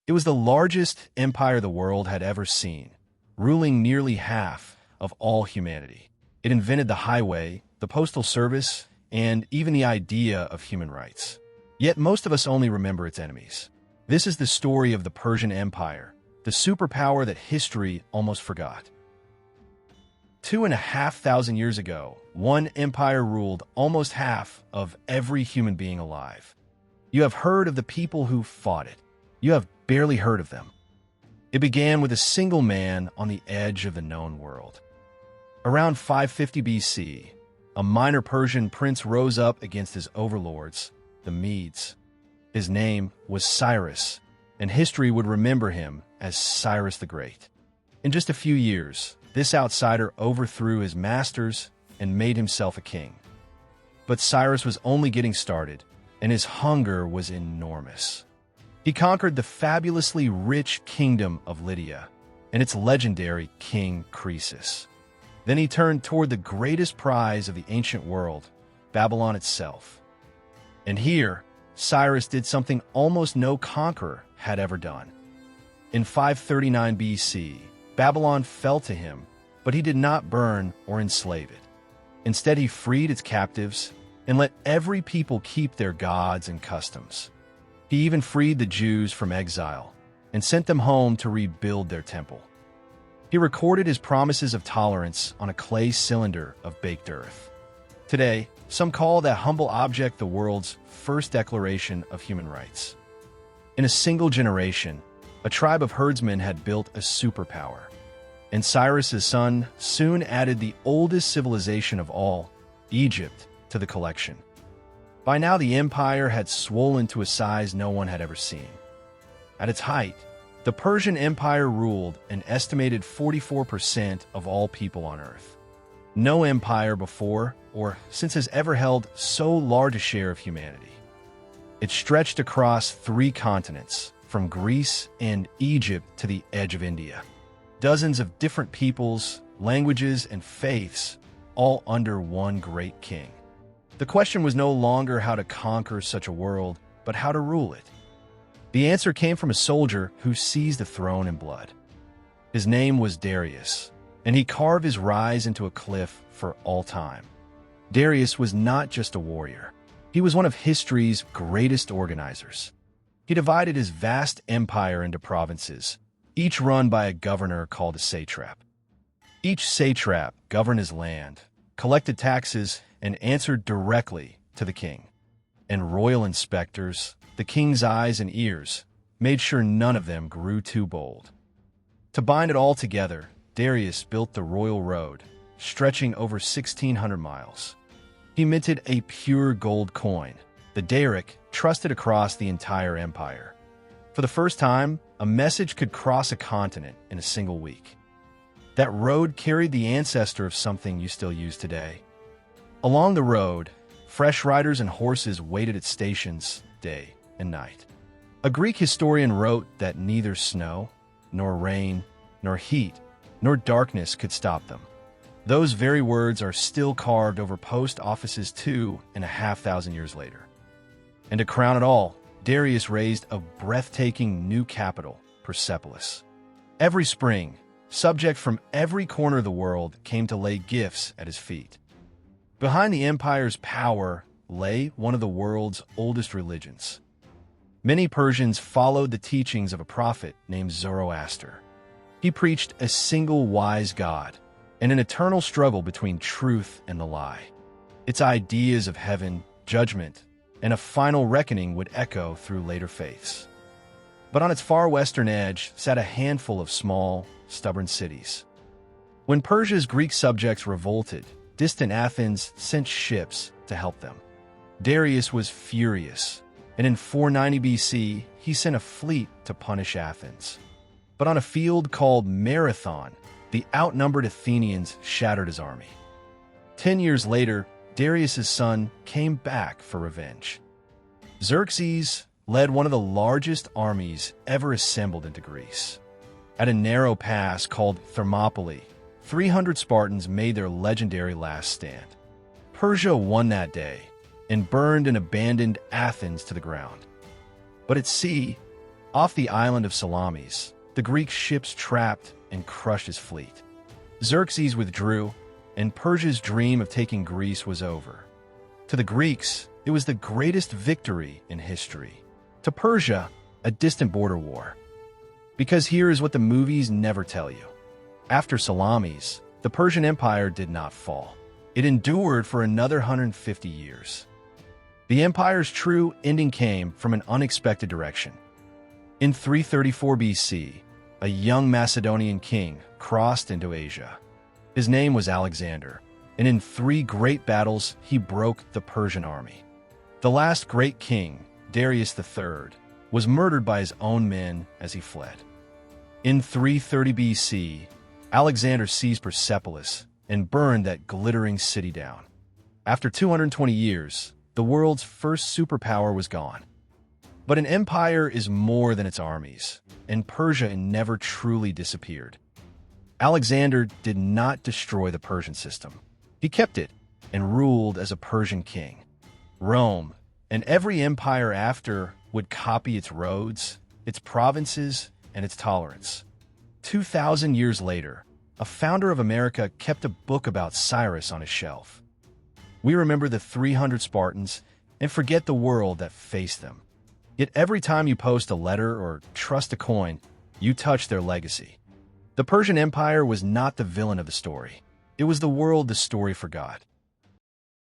It was the largest empire the world had ever seen, ruling nearly half of all humanity. It invented the highway, the postal service, and even the idea of human rights. Yet most of us only remember its enemies. This is the story of the Persian Empire, the superpower that history almost forgot. 2,500 years ago, one empire ruled almost half of every human being alive. You have heard of the people who fought it. You have barely heard of them. It began with a single man on the edge of the known world. Around 550 BC, a minor Persian prince rose up against his overlords, the Medes. His name was Cyrus, and history would remember him as Cyrus the Great. In just a few years, this outsider overthrew his masters and made himself a king. But Cyrus was only getting started, and his hunger was enormous. He conquered the fabulously rich kingdom of Lydia and its legendary King Croesus. Then he turned toward the greatest prize of the ancient world, Babylon itself. And here, Cyrus did something almost no conqueror had ever done. In 539 BC, Babylon fell to him, but he did not burn or enslave it. Instead, he freed its captives and let every people keep their gods and customs. He even freed the Jews from exile and sent them home to rebuild their temple. He recorded his promises of tolerance on a clay cylinder of baked earth. Today, some call that humble object the world's first declaration of human rights. In a single generation, a tribe of herdsmen had built a superpower, and Cyrus's son soon added the oldest civilization of all, Egypt, to the collection. By now, the empire had swollen to a size no one had ever seen. At its height, the Persian Empire ruled an estimated 44% of all people on Earth. No empire before or since has ever held so large a share of humanity. It stretched across 3 continents, from Greece and Egypt to the edge of India. Dozens of different peoples, languages, and faiths, all under one great king. The question was no longer how to conquer such a world, but how to rule it. The answer came from a soldier who seized the throne in blood. His name was Darius, and he carved his rise into a cliff for all time. Darius was not just a warrior. He was one of history's greatest organizers. He divided his vast empire into provinces, each run by a governor called a satrap. Each satrap governed his land, collected taxes, and answered directly to the king. And royal inspectors, the king's eyes and ears, made sure none of them grew too bold. To bind it all together, Darius built the royal road, stretching over 1,600 miles. He minted a pure gold coin, the daric, trusted across the entire empire. For the first time, a message could cross a continent in a single week. That road carried the ancestor of something you still use today. Along the road, fresh riders and horses waited at stations day and night. A Greek historian wrote that neither snow, nor rain, nor heat, nor darkness could stop them. Those very words are still carved over post offices 2,500 years later. And to crown it all, Darius raised a breathtaking new capital, Persepolis. Every spring, subjects from every corner of the world came to lay gifts at his feet. Behind the empire's power lay one of the world's oldest religions. Many Persians followed the teachings of a prophet named Zoroaster. He preached a single wise God and an eternal struggle between truth and the lie. Its ideas of heaven, judgment, and a final reckoning would echo through later faiths. But on its far western edge sat a handful of small, stubborn cities. When Persia's Greek subjects revolted, distant Athens sent ships to help them. Darius was furious, and in 490 BC, he sent a fleet to punish Athens. But on a field called Marathon, the outnumbered Athenians shattered his army. 10 years later, Darius's son came back for revenge. Xerxes led one of the largest armies ever assembled into Greece. At a narrow pass called Thermopylae, 300 Spartans made their legendary last stand. Persia won that day and burned and abandoned Athens to the ground. But at sea, Off the island of Salamis, the Greek ships trapped and crushed his fleet. Xerxes withdrew, and Persia's dream of taking Greece was over. To the Greeks, it was the greatest victory in history. To Persia, a distant border war. Because here is what the movies never tell you. After Salamis, the Persian Empire did not fall. It endured for another 150 years. The empire's true ending came from an unexpected direction. In 334 BC, a young Macedonian king crossed into Asia. His name was Alexander, and in 3 great battles he broke the Persian army. The last great king, Darius III, was murdered by his own men as he fled. In 330 BC, Alexander seized Persepolis and burned that glittering city down. After 220 years, the world's first superpower was gone. But an empire is more than its armies, and Persia never truly disappeared. Alexander did not destroy the Persian system. He kept it and ruled as a Persian king. Rome, and every empire after, would copy its roads, its provinces, and its tolerance. 2,000 years later, a founder of America kept a book about Cyrus on his shelf. We remember the 300 Spartans and forget the world that faced them. Yet every time you post a letter or trust a coin, you touch their legacy. The Persian Empire was not the villain of the story. It was the world the story forgot.